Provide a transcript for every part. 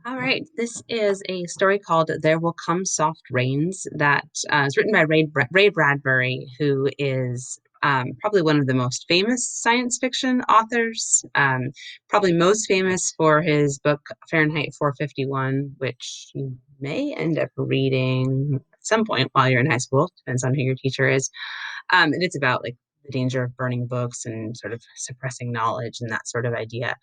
All right, this is a story called There Will Come Soft Rains that is written by Ray Bradbury, who is probably one of the most famous science fiction authors, probably most famous for his book Fahrenheit 451, which you may end up reading at some point while you're in high school, depends on who your teacher is. And it's about like the danger of burning books and sort of suppressing knowledge and that sort of idea.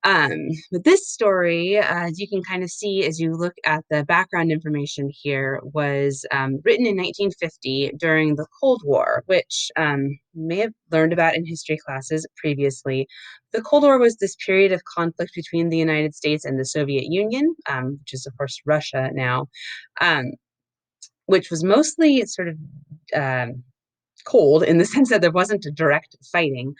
But this story, as you can kind of see as you look at the background information here, was written in 1950 during the Cold War, which you may have learned about in history classes previously. The Cold War was this period of conflict between the United States and the Soviet Union, which is, of course, Russia now, um, which was mostly sort of cold in the sense that there wasn't a direct fighting,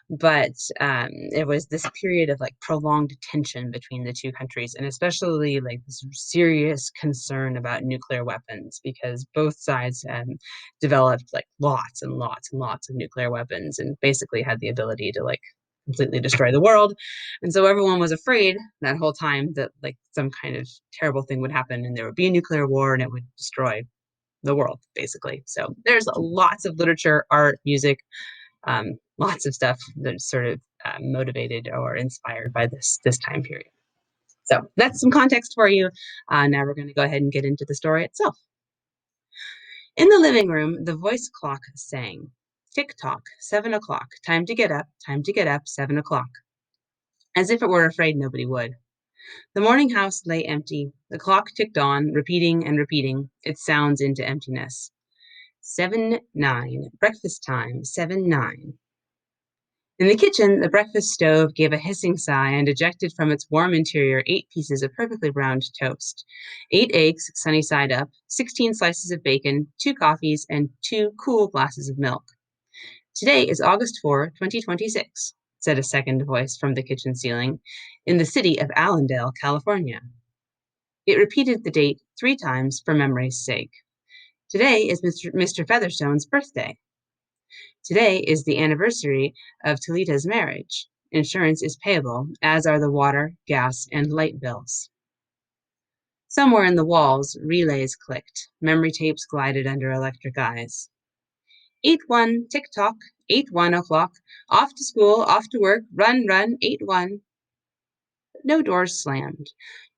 but it was this period of like prolonged tension between the two countries, and especially like this serious concern about nuclear weapons because both sides developed like lots and lots and lots of nuclear weapons and basically had the ability to like completely destroy the world. And so everyone was afraid that whole time that like some kind of terrible thing would happen and there would be a nuclear war and it would destroy the world, basically. So there's lots of literature, art, music, lots of stuff that's sort of motivated or inspired by this time period. So that's some context for you. Now we're going to go ahead and get into the story itself. In the living room, the voice clock sang, "Tick tock, 7 o'clock. Time to get up, time to get up, 7 o'clock." As if it were afraid nobody would. The morning house lay empty. The clock ticked on, repeating and repeating its sounds into emptiness. 7-9, breakfast time, 7-9. In the kitchen, the breakfast stove gave a hissing sigh and ejected from its warm interior 8 pieces of perfectly browned toast, 8 eggs, sunny side up, 16 slices of bacon, 2 coffees, and 2 cool glasses of milk. "Today is August 4, 2026, said a second voice from the kitchen ceiling, "in the city of Allendale, California." It repeated the date 3 times for memory's sake. "Today is Mr. Featherstone's birthday. Today is the anniversary of Talita's marriage. Insurance is payable, as are the water, gas, and light bills." Somewhere in the walls, relays clicked. Memory tapes glided under electric eyes. 8-1, tick-tock, 8-1 o'clock. Off to school, off to work, run, run, 8-1. But no doors slammed.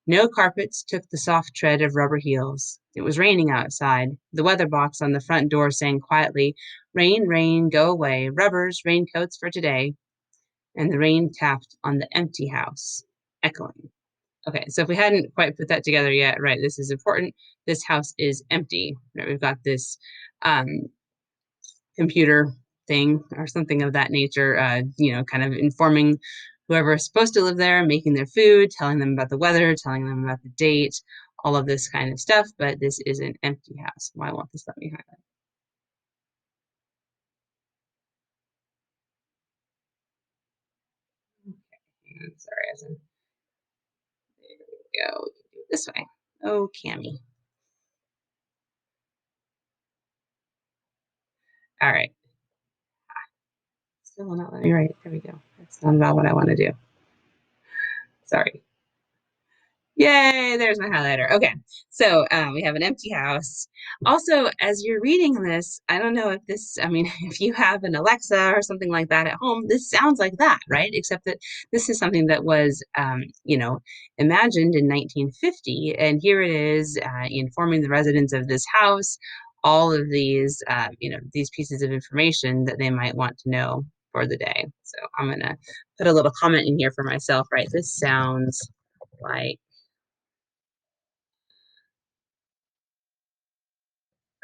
No carpets took the soft tread of rubber heels. It was raining outside. The weather box on the front door sang quietly, "Rain, rain, go away. Rubbers, raincoats for today." And the rain tapped on the empty house, echoing. Okay, so if we hadn't quite put that together yet, right, this is important. This house is empty. Right, we've got this um, computer thing or something of that nature, kind of informing whoever is supposed to live there, making their food, telling them about the weather, telling them about the date, all of this kind of stuff. But this is an empty house. Why won't this let me highlight? Okay, sorry, as in, there we go. We can do it this way. Oh, Cammy. All right. Still will not let me write. There we go. That's not about what I want to do. Sorry. Yay, there's my highlighter. Okay, so we have an empty house. Also, as you're reading this, I don't know if this, I mean, if you have an Alexa or something like that at home, this sounds like that, right? Except that this is something that was, imagined in 1950. And here it is informing the residents of this house all of these, these pieces of information that they might want to know for the day. So I'm going to put a little comment in here for myself, right? This sounds like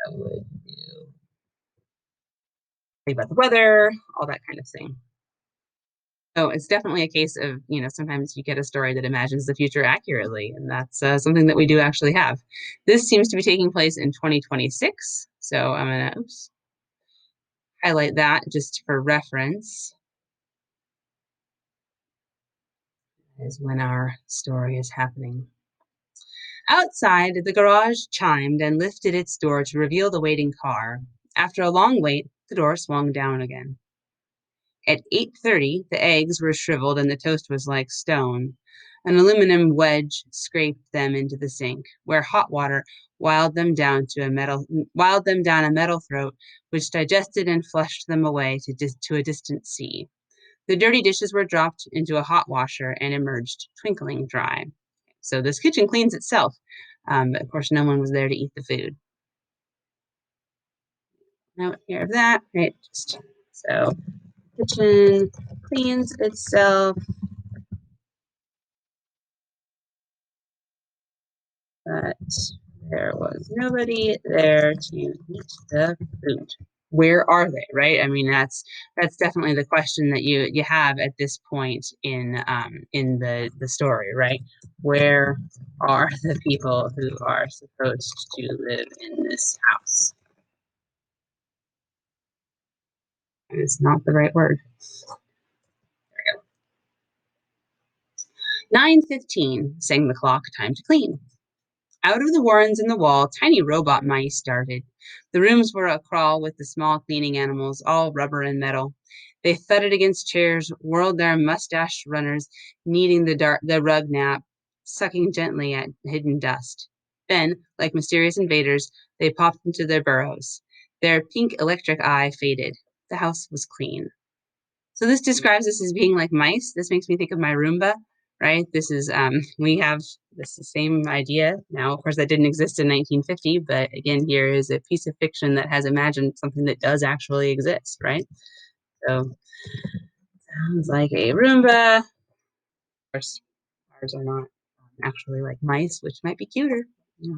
I would do about the weather, all that kind of thing. Oh, it's definitely a case of, sometimes you get a story that imagines the future accurately, and that's something that we do actually have. This seems to be taking place in 2026, so I'm going to highlight that just for reference as when our story is happening. Outside, the garage chimed and lifted its door to reveal the waiting car. After a long wait, the door swung down again. At 8:30, the eggs were shriveled and the toast was like stone. An aluminum wedge scraped them into the sink, where hot water wiled them down a metal throat, which digested and flushed them away to a distant sea. The dirty dishes were dropped into a hot washer and emerged twinkling dry. So this kitchen cleans itself. But of course, no one was there to eat the food. Note here of that, right? Just so kitchen cleans itself, but there was nobody there to eat the food. Where are they, right? I mean, that's definitely the question that you have at this point in the story, right? Where are the people who are supposed to live in this house? It's not the right word. 9:15, sang the clock, time to clean. Out of the warrens in the wall, tiny robot mice darted. The rooms were a crawl with the small cleaning animals, all rubber and metal. They thudded against chairs, whirled their mustache runners, kneading the rug nap, sucking gently at hidden dust. Then, like mysterious invaders, they popped into their burrows. Their pink electric eye faded. The house was clean. So this describes us as being like mice. This makes me think of my Roomba, right? This is we have this same idea. Now, of course, that didn't exist in 1950, but again, here is a piece of fiction that has imagined something that does actually exist, right? So sounds like a Roomba. Of course, ours are not actually like mice, which might be cuter. Yeah.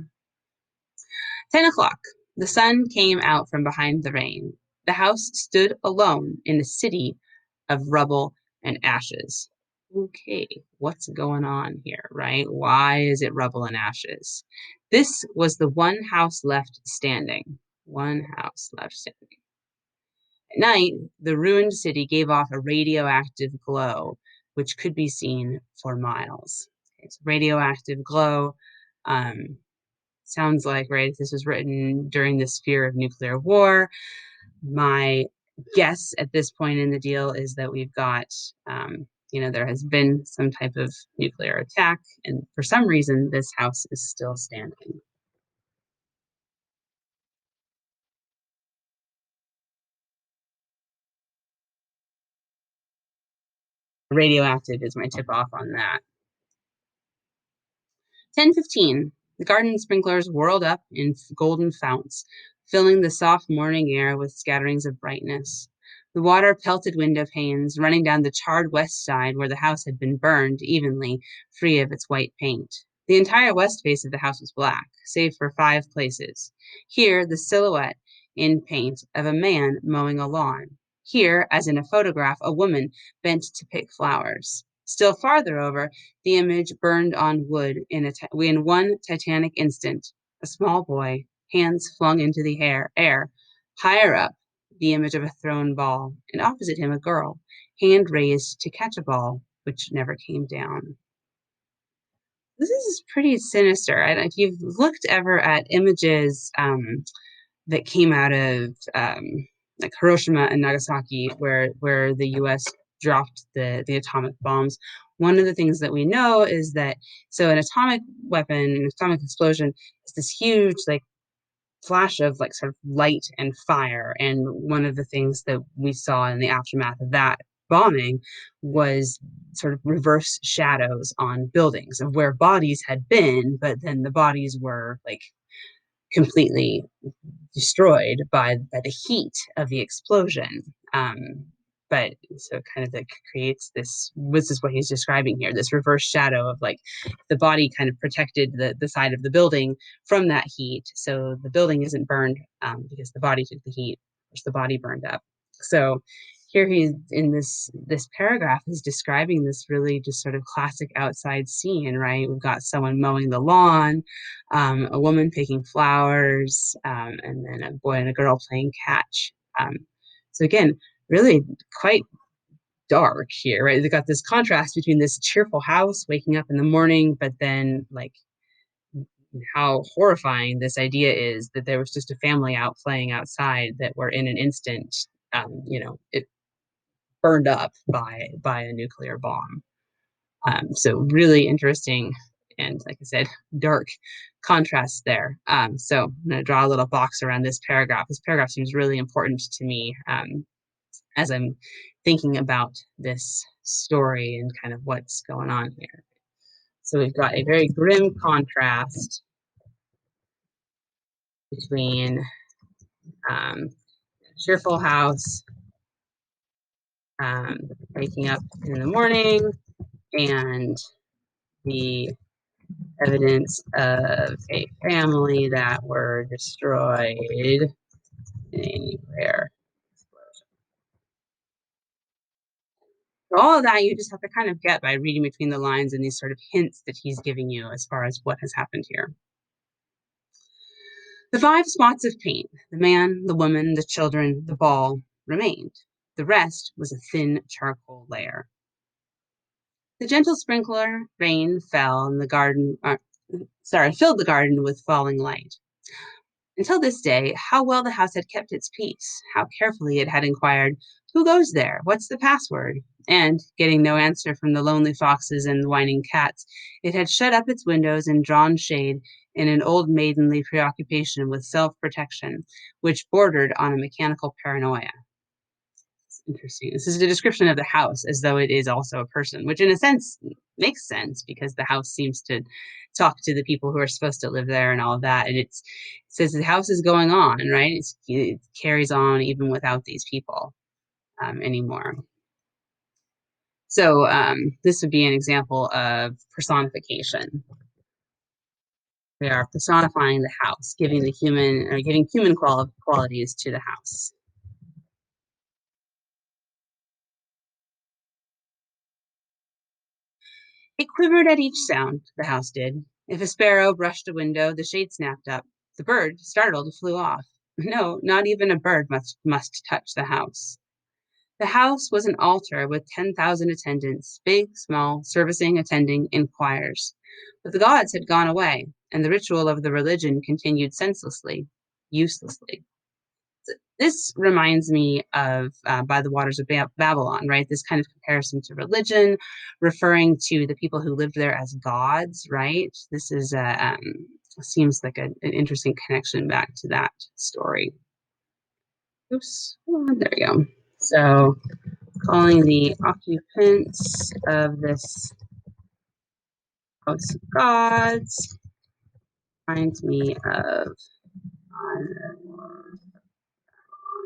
10 o'clock. The sun came out from behind the rain. The house stood alone in a city of rubble and ashes. Okay, what's going on here, right? Why is it rubble and ashes? This was the one house left standing. One house left standing. At night, the ruined city gave off a radioactive glow, which could be seen for miles. Okay, so radioactive glow. Um, Sounds like, right, if this was written during this fear of nuclear war. My guess at this point in the deal is that we've got, there has been some type of nuclear attack, and for some reason, this house is still standing. Radioactive is my tip off on that. 10:15. The garden sprinklers whirled up in golden founts, filling the soft morning air with scatterings of brightness. The water pelted window panes, running down the charred west side where the house had been burned evenly, free of its white paint. The entire west face of the house was black, save for 5 places. Here, the silhouette in paint of a man mowing a lawn. Here, as in a photograph, a woman bent to pick flowers. Still farther over, the image burned on wood in one titanic instant. A small boy, hands flung into the air. Higher up, the image of a thrown ball, and opposite him a girl, hand raised to catch a ball, which never came down. This is pretty sinister. And if you've looked ever at images that came out of like Hiroshima and Nagasaki, where the U.S. dropped the atomic bombs. One of the things that we know is that an atomic weapon, an atomic explosion, is this huge like flash of like sort of light and fire. And one of the things that we saw in the aftermath of that bombing was sort of reverse shadows on buildings of where bodies had been, but then the bodies were like completely destroyed by the heat of the explosion. But so it kind of like creates this is what he's describing here, this reverse shadow of like the body kind of protected the side of the building from that heat. So the building isn't burned because the body took the heat, which the body burned up. So here he's in this paragraph is describing this really just sort of classic outside scene, right? We've got someone mowing the lawn, a woman picking flowers, and then a boy and a girl playing catch. So again, really quite dark here, right? They've got this contrast between this cheerful house waking up in the morning, but then like how horrifying this idea is that there was just a family out playing outside that were in an instant, it burned up by a nuclear bomb. So really interesting and, like I said, dark contrast there. So I'm going to draw a little box around this paragraph. This paragraph seems really important to me as I'm thinking about this story and kind of what's going on here. So we've got a very grim contrast between um, cheerful house, um, waking up in the morning, and the evidence of a family that were destroyed in a nuclear explosion. So all of that you just have to kind of get by reading between the lines and these sort of hints that he's giving you as far as what has happened here. The 5 spots of paint, the man, the woman, the children, the ball, remained. The rest was a thin charcoal layer. The gentle sprinkler rain fell in the garden, filled the garden with falling light. Until this day, how well the house had kept its peace, how carefully it had inquired, "Who goes there? What's the password?" And, getting no answer from the lonely foxes and whining cats, it had shut up its windows and drawn shade in an old maidenly preoccupation with self-protection, which bordered on a mechanical paranoia. Interesting. This is a description of the house as though it is also a person, which in a sense makes sense because the house seems to talk to the people who are supposed to live there and all of that. And it says the house is going on, right? It carries on even without these people anymore. So this would be an example of personification. We are personifying the house, giving the human or giving human qualities to the house. It quivered at each sound, the house did. If a sparrow brushed a window, the shade snapped up. The bird, startled, flew off. No, not even a bird must touch the house. The house was an altar with 10,000 attendants, big, small, servicing, attending, in choirs. But the gods had gone away, and the ritual of the religion continued senselessly, uselessly. This reminds me of By the Waters of Babylon, right? This kind of comparison to religion, referring to the people who lived there as gods, right? This is seems like an interesting connection back to that story. Oops, there we go. So, calling the occupants of this house of gods reminds me of,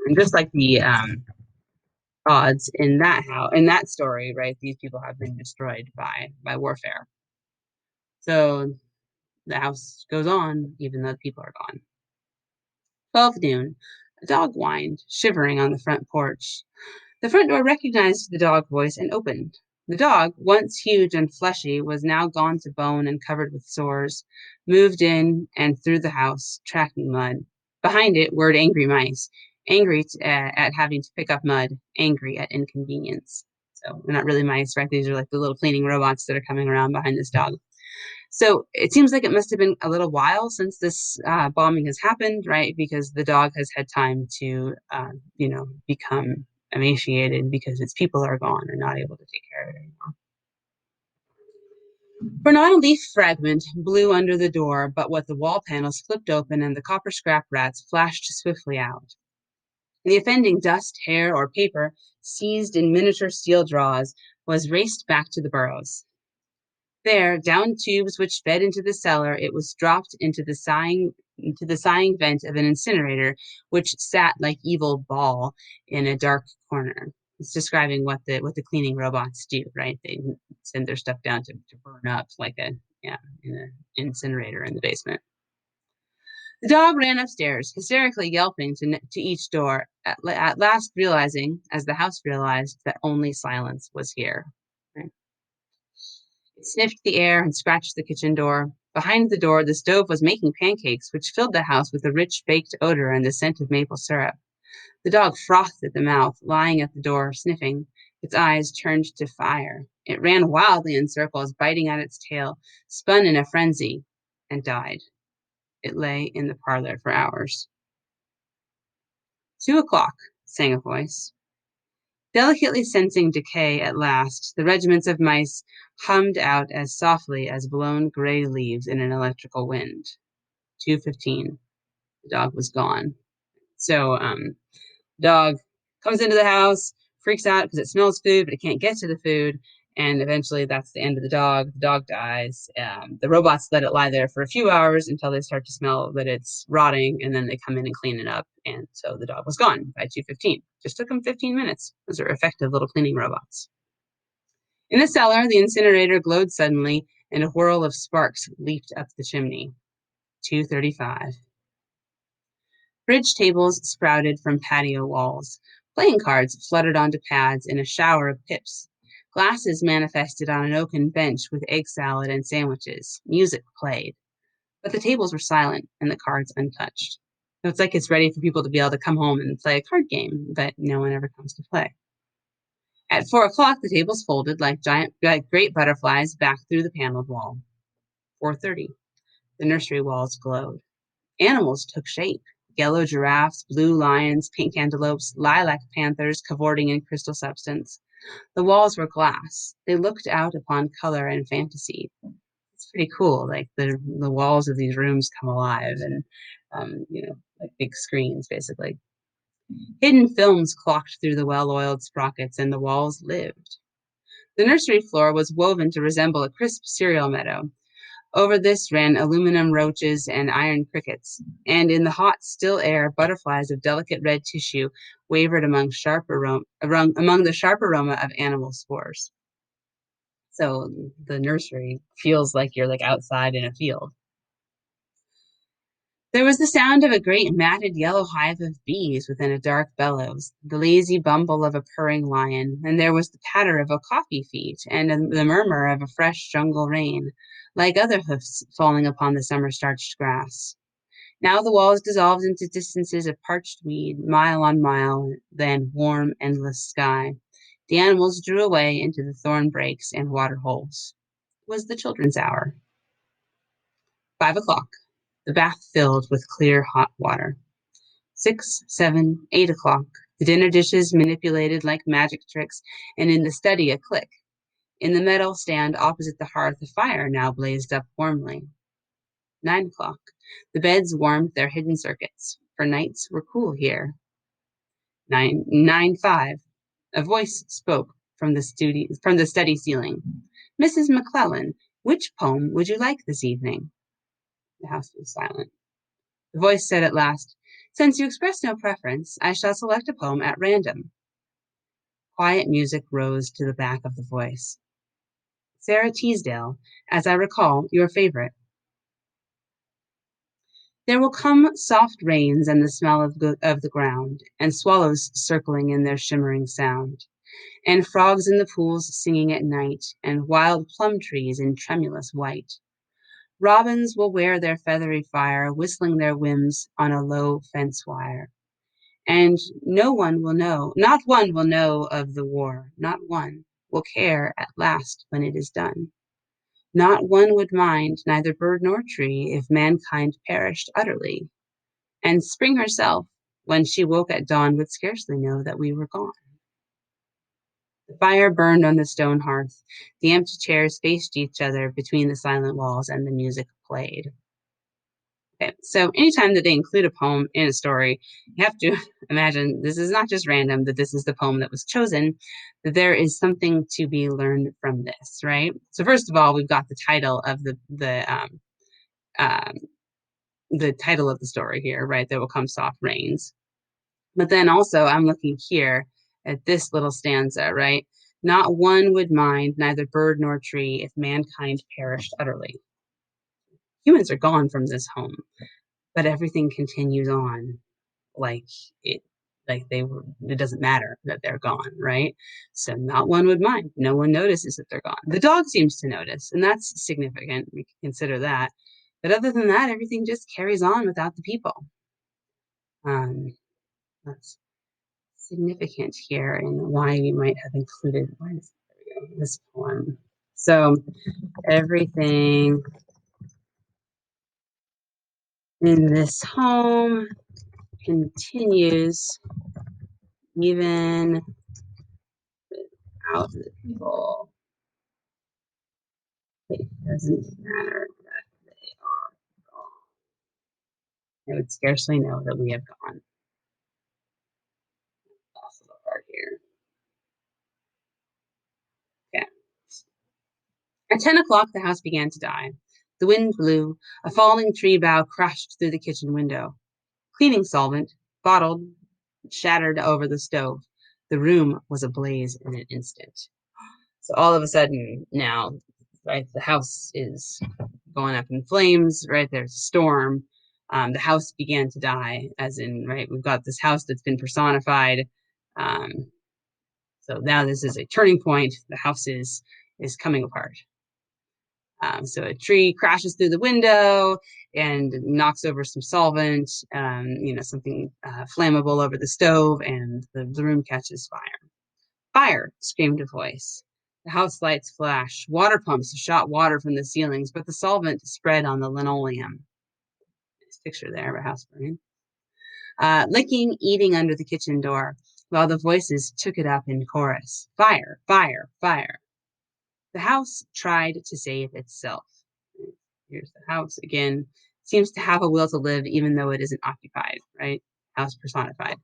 and just like the odds in that in that story, right? These people have been destroyed by warfare. So the house goes on even though the people are gone. 12 noon. A dog whined, shivering on the front porch. The front door recognized the dog voice and opened. The dog, once huge and fleshy, was now gone to bone and covered with sores, moved in and through the house, tracking mud. Behind it whirred angry mice, angry at having to pick up mud, angry at inconvenience. So they're not really mice, right? These are like the little cleaning robots that are coming around behind this dog. So it seems like it must have been a little while since this bombing has happened, right? Because the dog has had time to, become emaciated because its people are gone and not able to take care of it anymore. For not a leaf fragment blew under the door, but what the wall panels flipped open and the copper scrap rats flashed swiftly out. The offending dust, hair, or paper, seized in miniature steel draws, was raced back to the burrows. There, down tubes which fed into the cellar, it was dropped into the sighing vent of an incinerator, which sat like evil ball in a dark corner. It's describing what the cleaning robots do, right? They send their stuff down to burn up like in an incinerator in the basement. The dog ran upstairs, hysterically yelping to each door, at last realizing, as the house realized, that only silence was here. Right? It sniffed the air and scratched the kitchen door. Behind the door, the stove was making pancakes, which filled the house with a rich baked odor and the scent of maple syrup. The dog frothed at the mouth, lying at the door, sniffing. Its eyes turned to fire. It ran wildly in circles, biting at its tail, spun in a frenzy, and died. It lay in the parlor for hours. 2 o'clock, sang a voice. Delicately sensing decay at last, the regiments of mice hummed out as softly as blown gray leaves in an electrical wind. 2:15. The dog was gone. So dog comes into the house, freaks out because it smells food, but it can't get to the food. And eventually, that's the end of the dog. The dog dies. The robots let it lie there for a few hours until they start to smell that it's rotting, and then they come in and clean it up. And so the dog was gone by 2:15. Just took them 15 minutes. Those are effective little cleaning robots. In the cellar, the incinerator glowed suddenly, and a whirl of sparks leaped up the chimney. 2:35. Bridge tables sprouted from patio walls. Playing cards fluttered onto pads in a shower of pips. Glasses manifested on an oaken bench with egg salad and sandwiches. Music played. But the tables were silent and the cards untouched. So it's like it's ready for people to be able to come home and play a card game, but no one ever comes to play. At 4 o'clock, the tables folded like great butterflies back through the paneled wall. 4:30. The nursery walls glowed. Animals took shape. Yellow giraffes, blue lions, pink antelopes, lilac panthers cavorting in crystal substance. The walls were glass. They looked out upon color and fantasy. It's pretty cool. Like the walls of these rooms come alive and, like big screens, basically. Hidden films clocked through the well-oiled sprockets, and the walls lived. The nursery floor was woven to resemble a crisp cereal meadow. Over this ran aluminum roaches and iron crickets, and in the hot, still air, butterflies of delicate red tissue wavered among the sharp aroma of animal spores. So the nursery feels like you're like outside in a field. There was the sound of a great matted yellow hive of bees within a dark bellows, the lazy bumble of a purring lion, and there was the patter of a coffee feet and the murmur of a fresh jungle rain, like other hoofs falling upon the summer-starched grass. Now the walls dissolved into distances of parched weed, mile on mile, then warm, endless sky. The animals drew away into the thorn brakes and water holes. It was the children's hour. 5 o'clock. The bath filled with clear, hot water. 6, 7, 8 o'clock. The dinner dishes manipulated like magic tricks, and in the study a click. In the metal stand opposite the hearth, a fire now blazed up warmly. 9 o'clock. The beds warmed their hidden circuits, for nights were cool here. 9:05. A voice spoke from the study ceiling. Mrs. McClellan, which poem would you like this evening? The house was silent. The voice said at last, since you express no preference, I shall select a poem at random. Quiet music rose to the back of the voice. Sarah Teasdale, as I recall, your favorite. There will come soft rains and the smell of the ground, and swallows circling in their shimmering sound, and frogs in the pools singing at night, and wild plum trees in tremulous white. Robins will wear their feathery fire, whistling their whims on a low fence wire. And no one will know, not one will know of the war, not one will care at last when it is done. Not one would mind, neither bird nor tree, if mankind perished utterly. And spring herself, when she woke at dawn, would scarcely know that we were gone. The fire burned on the stone hearth. The empty chairs faced each other between the silent walls, and the music played. Okay, so anytime that they include a poem in a story, you have to imagine this is not just random, that this is the poem that was chosen, that there is something to be learned from this, right? So first of all, we've got the title of um, the title of the story here, right? There will come soft rains. But then also, I'm looking here at this little stanza, right? Not one would mind, neither bird nor tree, if mankind perished utterly. Humans are gone from this home, but everything continues on like it like they were it doesn't matter that they're gone, right? So not one would mind. No one notices that they're gone. The dog seems to notice, and that's significant. We can consider that. But other than that, everything just carries on without the people. Um, that's significant here and why we might have included this poem. So everything in this home continues even out to the people. It doesn't matter that they are gone. They would scarcely know that we have gone. Last little part here. Okay. At 10 o'clock, the house began to die. The wind blew. A falling tree bough crashed through the kitchen window. Cleaning solvent, bottled, shattered over the stove. The room was ablaze in an instant. So all of a sudden now, right, the house is going up in flames, right? There's a storm. The house began to die, as in, right, we've got this house that's been personified. Um, so now this is a turning point. The house is coming apart. So a tree crashes through the window and knocks over some solvent, something flammable over the stove, and the room catches fire. Fire! Screamed a voice. The house lights flashed. Water pumps shot water from the ceilings, but the solvent spread on the linoleum. Nice picture there of a house burning. Licking, eating under the kitchen door, while the voices took it up in chorus. Fire! Fire! Fire! The house tried to save itself. Here's the house again. Seems to have a will to live, even though it isn't occupied, right? House personified.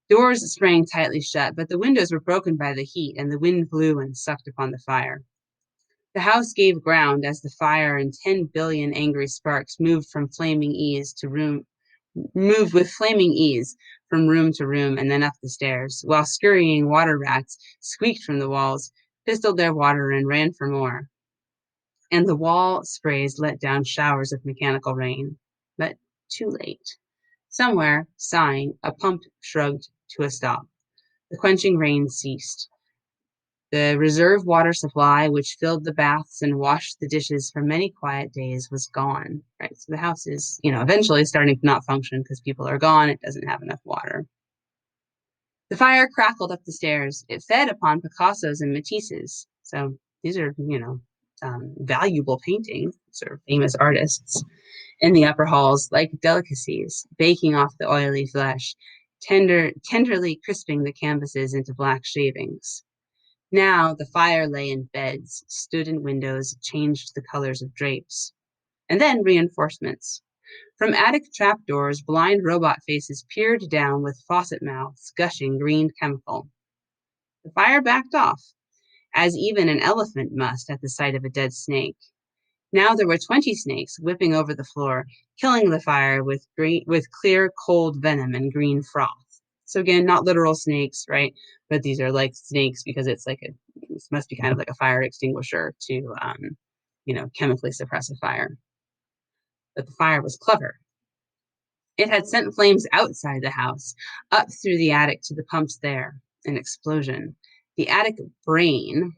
Doors sprang tightly shut, but the windows were broken by the heat, and the wind blew and sucked upon the fire. The house gave ground as the fire and 10 billion angry sparks moved with flaming ease from room to room and then up the stairs, while scurrying water rats squeaked from the walls, pistoled their water, and ran for more. And the wall sprays let down showers of mechanical rain, but too late. Somewhere, sighing, a pump shrugged to a stop. The quenching rain ceased. The reserve water supply, which filled the baths and washed the dishes for many quiet days, was gone. Right, so the house is, eventually starting to not function because people are gone. It doesn't have enough water. The fire crackled up the stairs. It fed upon Picassos and Matisses. So these are, valuable paintings, sort of famous artists in the upper halls, like delicacies, baking off the oily flesh, tenderly crisping the canvases into black shavings. Now the fire lay in beds, stood in windows, changed the colors of drapes. And then reinforcements. From attic trapdoors, blind robot faces peered down with faucet mouths gushing green chemical. The fire backed off, as even an elephant must at the sight of a dead snake. Now there were 20 snakes whipping over the floor, killing the fire with clear, cold venom and green froth. So again, not literal snakes, right? But these are like snakes because this must be kind of like a fire extinguisher to, chemically suppress a fire. But the fire was clever. It had sent flames outside the house, up through the attic to the pumps there. An explosion. The attic brain,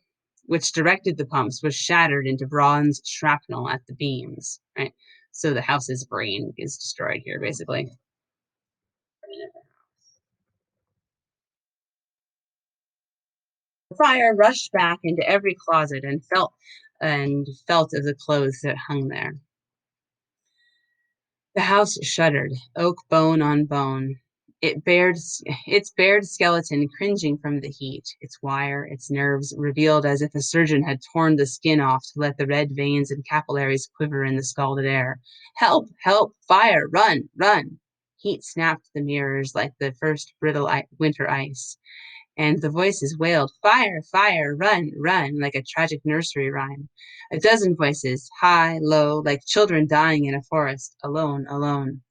which directed the pumps, was shattered into bronze shrapnel at the beams, right? So the house's brain is destroyed here, basically. The fire rushed back into every closet and felt of the clothes that hung there. The house shuddered, oak bone on bone. Its bared skeleton cringing from the heat, its wire, its nerves revealed as if a surgeon had torn the skin off to let the red veins and capillaries quiver in the scalded air. Help! Help! Fire! Run! Run! Heat snapped the mirrors like the first brittle winter ice, and the voices wailed, Fire! Fire! Run! Run! Like a tragic nursery rhyme. A dozen voices, high, low, like children dying in a forest, alone, alone.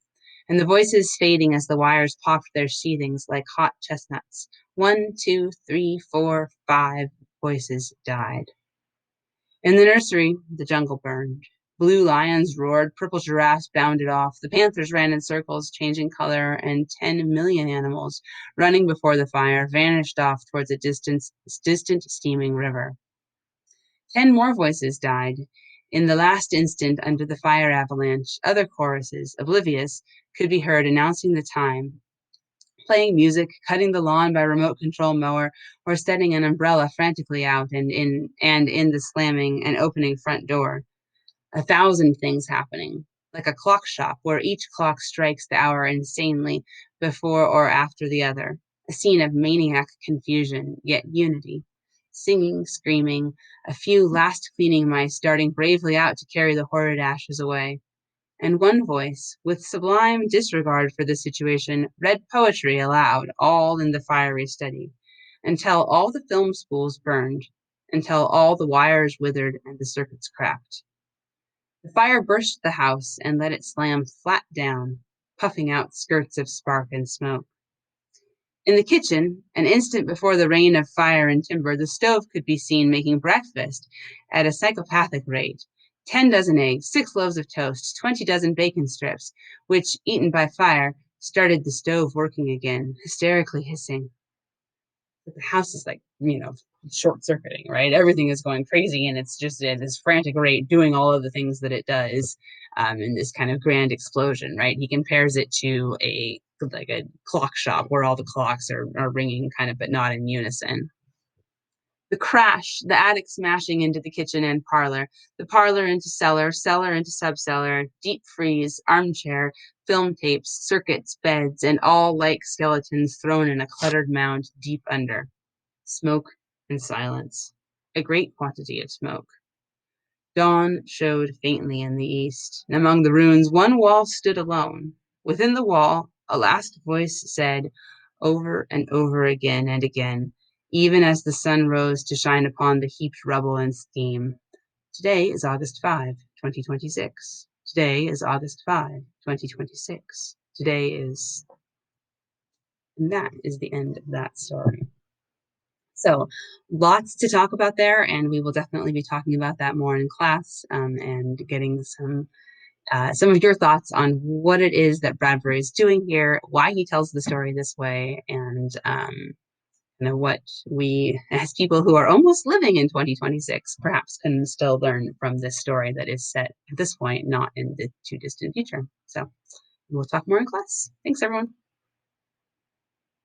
And the voices fading as the wires popped their sheathings like hot chestnuts. 1, 2, 3, 4, 5 voices died. In the nursery, the jungle burned. Blue lions roared, purple giraffes bounded off, the panthers ran in circles, changing color, and 10 million animals, running before the fire, vanished off towards a distant steaming river. 10 more voices died. In the last instant, under the fire avalanche, other choruses, oblivious, could be heard announcing the time, playing music, cutting the lawn by remote control mower, or setting an umbrella frantically out and in the slamming and opening front door. 1,000 things happening, like a clock shop where each clock strikes the hour insanely before or after the other. A scene of maniac confusion, yet unity. singing, screaming, a few last cleaning mice darting bravely out to carry the horrid ashes away. And one voice, with sublime disregard for the situation, read poetry aloud, all in the fiery study, until all the film spools burned, until all the wires withered and the circuits cracked. The fire burst the house and let it slam flat down, puffing out skirts of spark and smoke. In the kitchen, an instant before the rain of fire and timber, the stove could be seen making breakfast at a psychopathic rate. 10 dozen eggs, 6 loaves of toast, 20 dozen bacon strips, which, eaten by fire, started the stove working again, hysterically hissing. But the house is like, short circuiting, right? Everything is going crazy, and it's just at this frantic rate doing all of the things that it does in this kind of grand explosion, right? He compares it to a clock shop where all the clocks are ringing kind of, but not in unison. The crash, the attic smashing into the kitchen and the parlor into cellar, cellar into subcellar, deep freeze, armchair, film tapes, circuits, beds, and all like skeletons thrown in a cluttered mound deep under. Smoke and silence. A great quantity of smoke. Dawn showed faintly in the east, and among the ruins one wall stood alone. Within the wall, a last voice said, over and over again and again, even as the sun rose to shine upon the heaped rubble and steam. Today is August 5, 2026. Today is August 5, 2026. Today is... And that is the end of that story. So lots to talk about there, and we will definitely be talking about that more in class, and getting some of your thoughts on what it is that Bradbury is doing here, why he tells the story this way, and what we, as people who are almost living in 2026, perhaps can still learn from this story that is set at this point, not in the too distant future. So we'll talk more in class. Thanks, everyone.